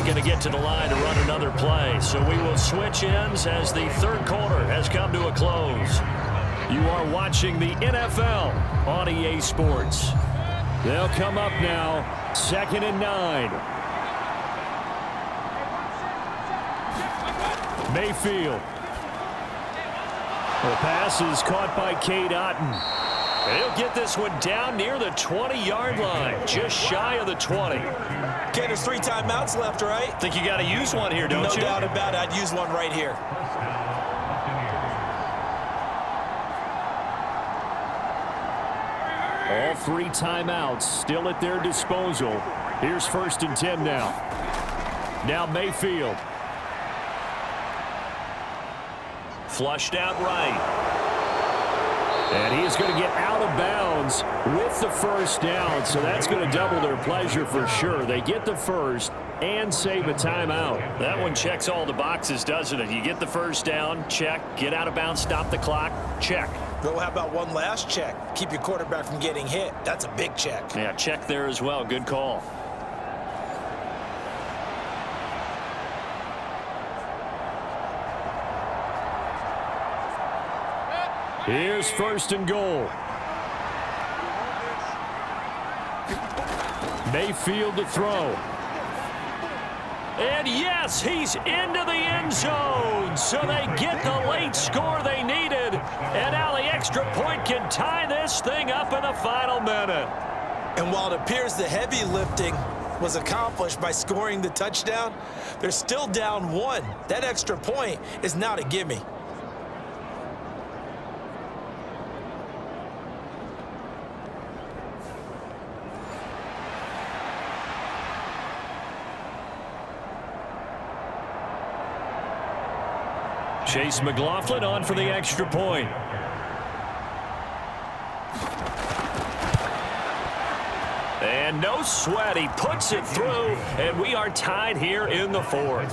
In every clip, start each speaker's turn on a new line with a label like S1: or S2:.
S1: not going to get to the line to run another play. So we will switch ends as the third quarter has come to a close. You are watching the NFL on EA Sports. They'll come up now, 2nd and 9. Mayfield. The pass is caught by Cade Otton. He'll get this one down near the 20-yard line, just shy of the 20.
S2: Okay, there's 3 timeouts left, right?
S1: Think you got to use one here, don't you?
S2: No doubt about it. I'd use one right here.
S1: All 3 timeouts still at their disposal. Here's 1st and 10 now. Now Mayfield. Flushed out right. And he is going to get out of bounds with the first down, so that's going to double their pleasure for sure. They get the first and save a timeout. That one checks all the boxes, doesn't it? You get the first down, check. Get out of bounds, stop the clock, check.
S2: Well, how about one last check? Keep your quarterback from getting hit. That's a big check.
S1: Yeah, check there as well. Good call. Here's 1st and goal. Mayfield to throw. And yes, he's into the end zone. So they get the late score they needed. And now the extra point can tie this thing up in the final minute.
S2: And while it appears the heavy lifting was accomplished by scoring the touchdown, they're still down 1. That extra point is not a gimme.
S1: Chase McLaughlin on for the extra point. And no sweat. He puts it through, and we are tied here in the 4th.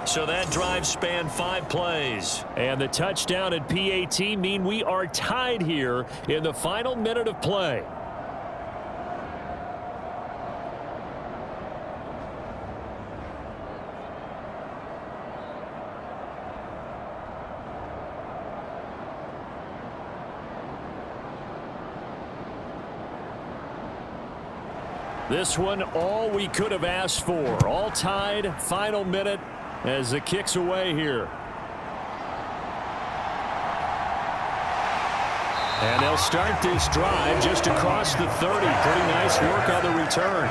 S1: So that drive spanned 5 plays. And the touchdown and PAT mean we are tied here in the final minute of play. This one, all we could have asked for. All tied, final minute as the kick's away here. And they'll start this drive just across the 30. Pretty nice work on the return.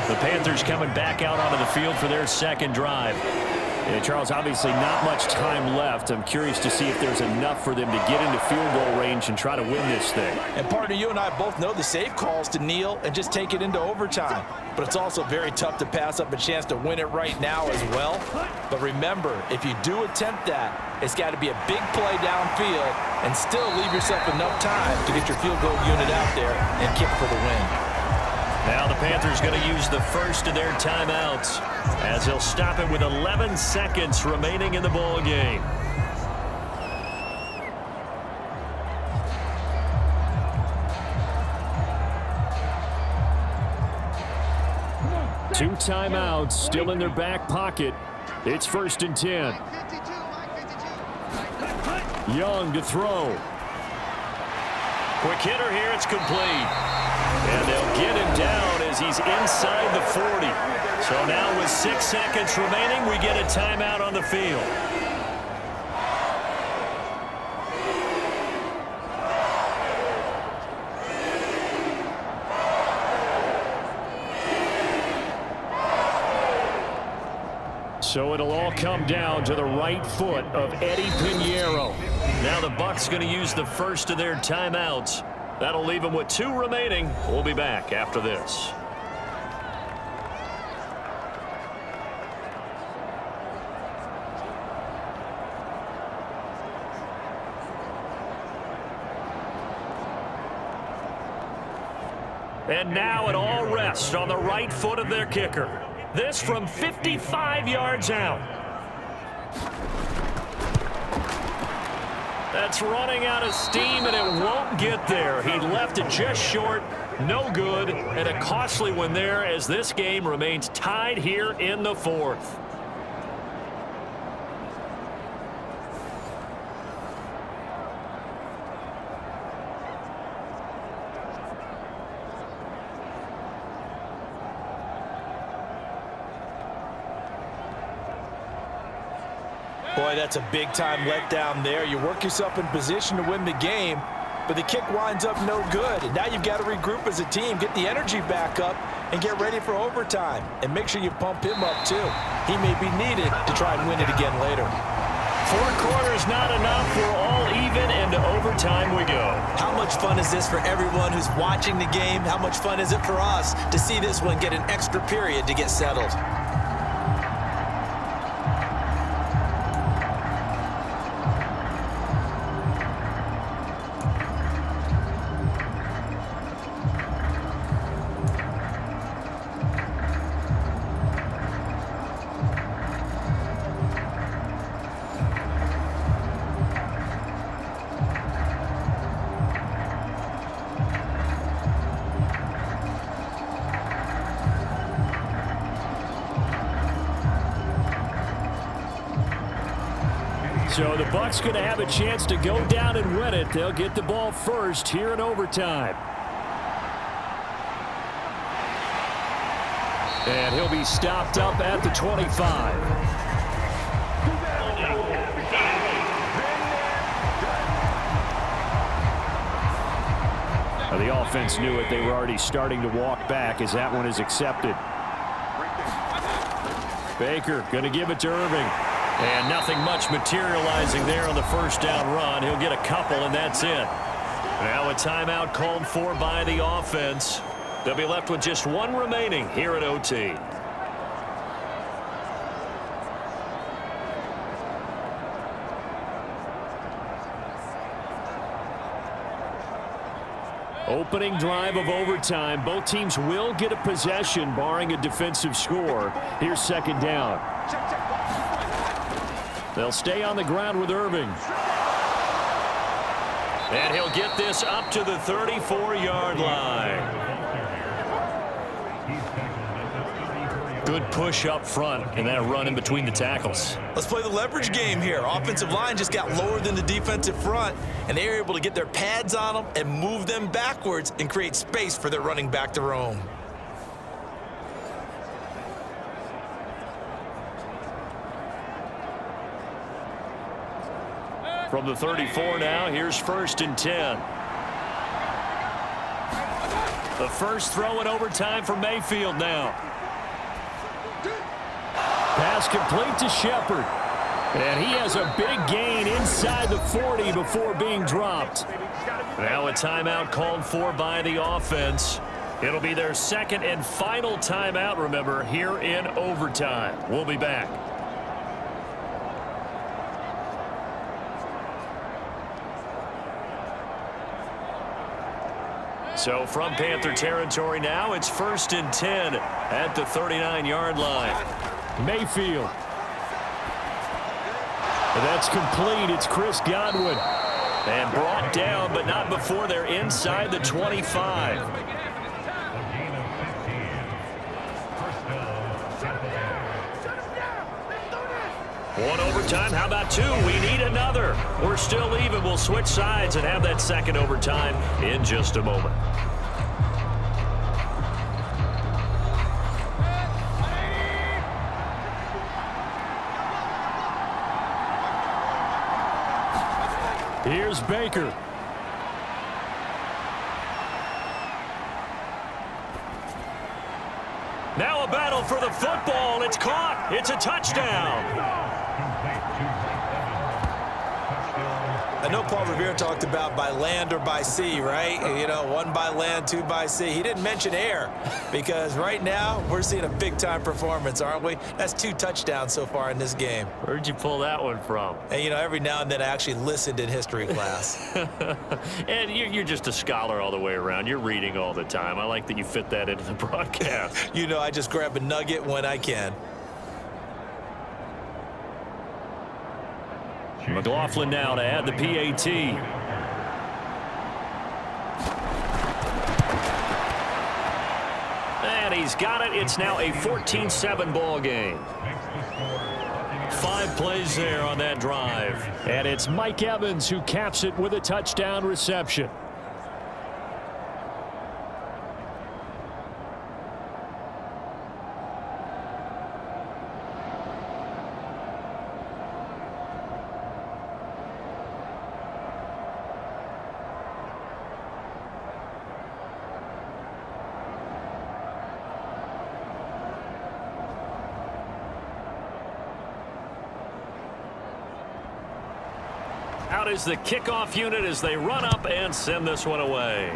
S1: The Panthers coming back out onto the field for their 2nd drive. And Charles, obviously not much time left. I'm curious to see if there's enough for them to get into field goal range and try to win this thing.
S2: And partner, you and I both know the safe calls to kneel and just take it into overtime. But it's also very tough to pass up a chance to win it right now as well. But remember, if you do attempt that, it's got to be a big play downfield and still leave yourself enough time to get your field goal unit out there and kick for the win.
S1: Now the Panthers going to use the first of their timeouts as they'll stop it with 11 seconds remaining in the ball game. Two timeouts still in their back pocket. It's 1st and 10. Young to throw. Quick hitter here. It's complete. And they'll get him down as he's inside the 40. So now with 6 seconds remaining, we get a timeout on the field. So it'll all come down to the right foot of Eddie Pinheiro. Now the Bucs going to use the first of their timeouts. That'll leave them with 2 remaining. We'll be back after this. And now it all rests on the right foot of their kicker. This from 55 yards out. That's running out of steam, and it won't get there. He left it just short. no good, and a costly one there as this game remains tied here in the fourth.
S2: Boy, that's a big-time letdown there. You work yourself in position to win the game, but the kick winds up no good. And now you've got to regroup as a team, get the energy back up, and get ready for overtime. And make sure you pump him up, too. He may be needed to try and win it again later.
S1: 4 quarters not enough. We're all even, and to overtime we go.
S3: How much fun is this for everyone who's watching the game? How much fun is it for us to see this one get an extra period to get settled?
S1: So the Bucs going to have a chance to go down and win it. They'll get the ball first here in overtime. And he'll be stopped up at the 25. Now the offense knew it. They were already starting to walk back as that one is accepted. Baker going to give it to Irving. And nothing much materializing there on the first down run. He'll get a couple, and that's it. Now a timeout called for by the offense. They'll be left with just one remaining here at OT. Opening drive of overtime. Both teams will get a possession, barring a defensive score. Here's second down. They'll stay on the ground with Irving. And he'll get this up to the 34-yard line. Good push up front and that run in between the tackles.
S3: Let's play the leverage game here. Offensive line just got lower than the defensive front, and they were able to get their pads on them and move them backwards and create space for their running back to roam.
S1: From the 34 now, here's 1st and 10. The first throw in overtime for Mayfield now. Pass complete to Shepard. And he has a big gain inside the 40 before being dropped. Now a timeout called for by the offense. It'll be their second and final timeout, remember, here in overtime. We'll be back. So from Panther territory now, it's 1st and 10 at the 39-yard line. Mayfield. That's complete. It's Chris Godwin. And brought down, but not before they're inside the 25. One overtime. How about 2? We need another. We're still even. We'll switch sides and have that second overtime in just a moment. Here's Baker. Now a battle for the football. It's caught. It's a touchdown.
S3: I know Paul Revere talked about by land or by sea, right? You know, 1 by land, 2 by sea. He didn't mention air because right now we're seeing a big-time performance, aren't we? That's 2 touchdowns so far in this game.
S1: Where'd you pull that one from?
S3: And, you know, every now and then I actually listened in history class.
S1: And you're just a scholar all the way around. You're reading all the time. I like that you fit that into the broadcast.
S3: You know, I just grab a nugget when I can.
S1: McLaughlin now to add the PAT. And he's got it. It's now a 14-7 ball game. 5 plays there on that drive. And it's Mike Evans who caps it with a touchdown reception. Out is the kickoff unit as they run up and send this one away.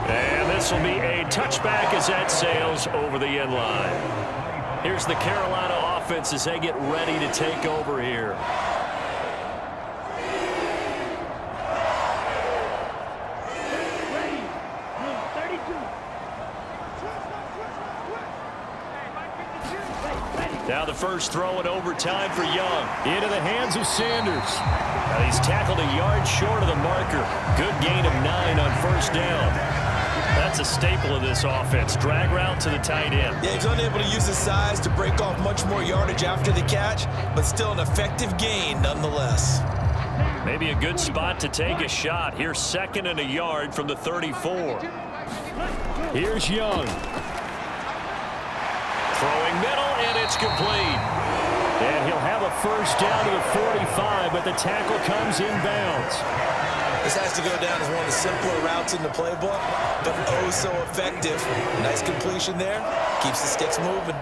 S1: And this will be a touchback as that sails over the end line. Here's the Carolina offense as they get ready to take over here. Now the first throw in overtime for Young. Into the hands of Sanders. Now he's tackled a yard short of the marker. Good gain of 9 on first down. That's a staple of this offense. Drag route to the tight end.
S3: Yeah, he's unable to use his size to break off much more yardage after the catch, but still an effective gain nonetheless.
S1: Maybe a good spot to take a shot. Here's 2nd and a yard from the 34. Here's Young. Throwing middle, and it's complete. And he'll have a first down to the 45, but the tackle comes inbounds.
S3: This has to go down as one of the simpler routes in the playbook, but oh so effective. Nice completion there. Keeps the sticks moving.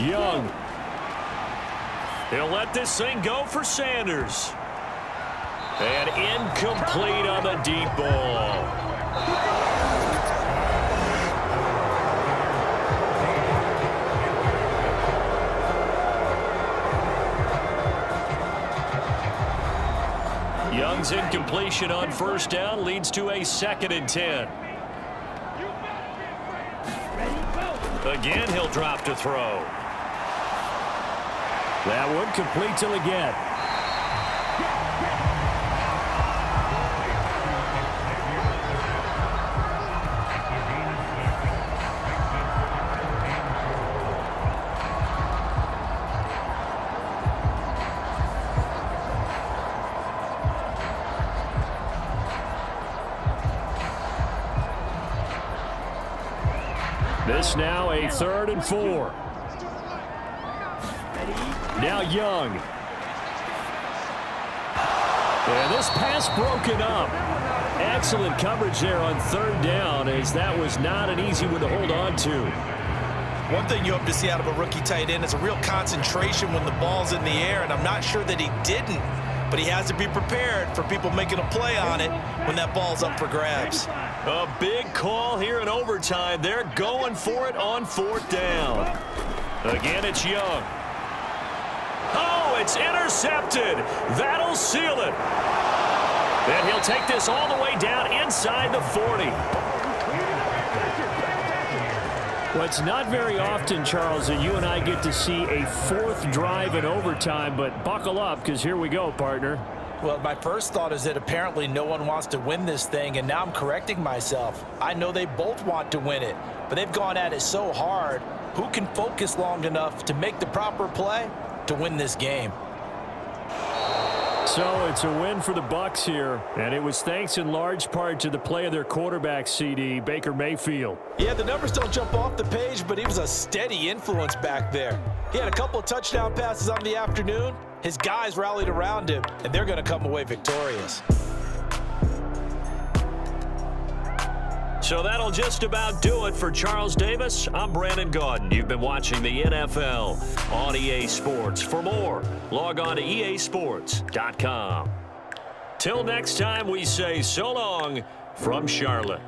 S1: Young. He'll let this thing go for Sanders. And incomplete on the deep ball. Young's incompletion on first down leads to a 2nd and 10. Again, he'll drop to throw. That one complete till again. This now a 3rd and 4. Now Young. And this pass broken up. Excellent coverage there on 3rd down, as that was not an easy one to hold on to.
S3: One thing you hope to see out of a rookie tight end is a real concentration when the ball's in the air, and I'm not sure that he didn't, but he has to be prepared for people making a play on it when that ball's up for grabs.
S1: A big call here in overtime. They're going for it on 4th down. Again, it's Young. Oh, it's intercepted. That'll seal it. And he'll take this all the way down inside the 40. Well, it's not very often, Charles, that you and I get to see a 4th drive in overtime, but buckle up because here we go, partner.
S2: Well, my first thought is that apparently no one wants to win this thing, and now I'm correcting myself. I know they both want to win it, but they've gone at it so hard. Who can focus long enough to make the proper play to win this game?
S1: So it's a win for the Bucs here, and it was thanks in large part to the play of their quarterback, CD, Baker Mayfield.
S3: Yeah, the numbers don't jump off the page, but he was a steady influence back there. He had a couple of touchdown passes on the afternoon. His guys rallied around him, and they're going to come away victorious.
S1: So that'll just about do it for Charles Davis. I'm Brandon Gaudin. You've been watching the NFL on EA Sports. For more, log on to easports.com. Till next time, we say so long from Charlotte.